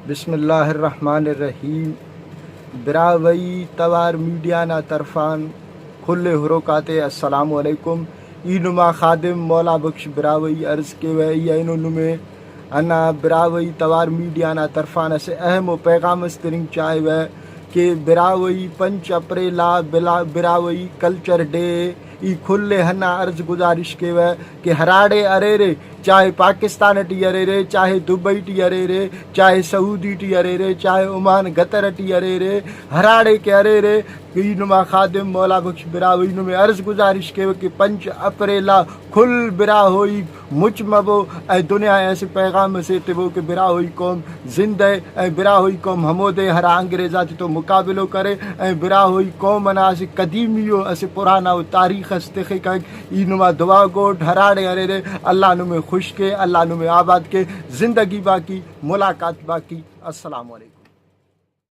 बिस्मिल्लाहिर्रहमानिर्रहीम। बिरावई तवार मीडिया ना तरफान खुले हुरोकाते अस्सलामु अलैकुम। ईनुमा खादिम मौला बख्श बिरावई अर्ज़ के वह नुमे अन्ना बिरावई तवार मीडिया ना तरफान से अहम पैगाम स्तिरिंग चाहे वह कि बिरावई 5 अप्रैल बिरावई कल्चर डे ई खुले हन्ना अर्ज गुजारिश के वह कि हराड़े अरेरे चाहे पाकिस्तान टी अरेरे, चाहे दुबई टी अरेरे, चाहे सऊदी टी अरेरे, चाहे ओमान गतर टी अरेरे, हराड़े के अरेरे नुमा खादिम मौला बख्श बिरावई में अर्ज गुजारिश के कि 5 अप्रैल खुल बिरा होई मुच मबो ऐ दुनिया ऐसे पैगाम से तिबो कि बिरा होई कौम जिंदे ऐ बिरा होई कौम हमोदे हरा अंग्रेजा तो मुकाबलो करे ऐ बिरा होई कौम अना से कदीमियो ऐसे पुराना तारीख अस्तिख का नुमा दुआ गोट हराड़े अरेरे अल्लाह नुमे खुश के, अल्लाह नुमे आबाद के, जिंदगी बाकी मुलाकात बाकी। अस्सलामु अलैकुम।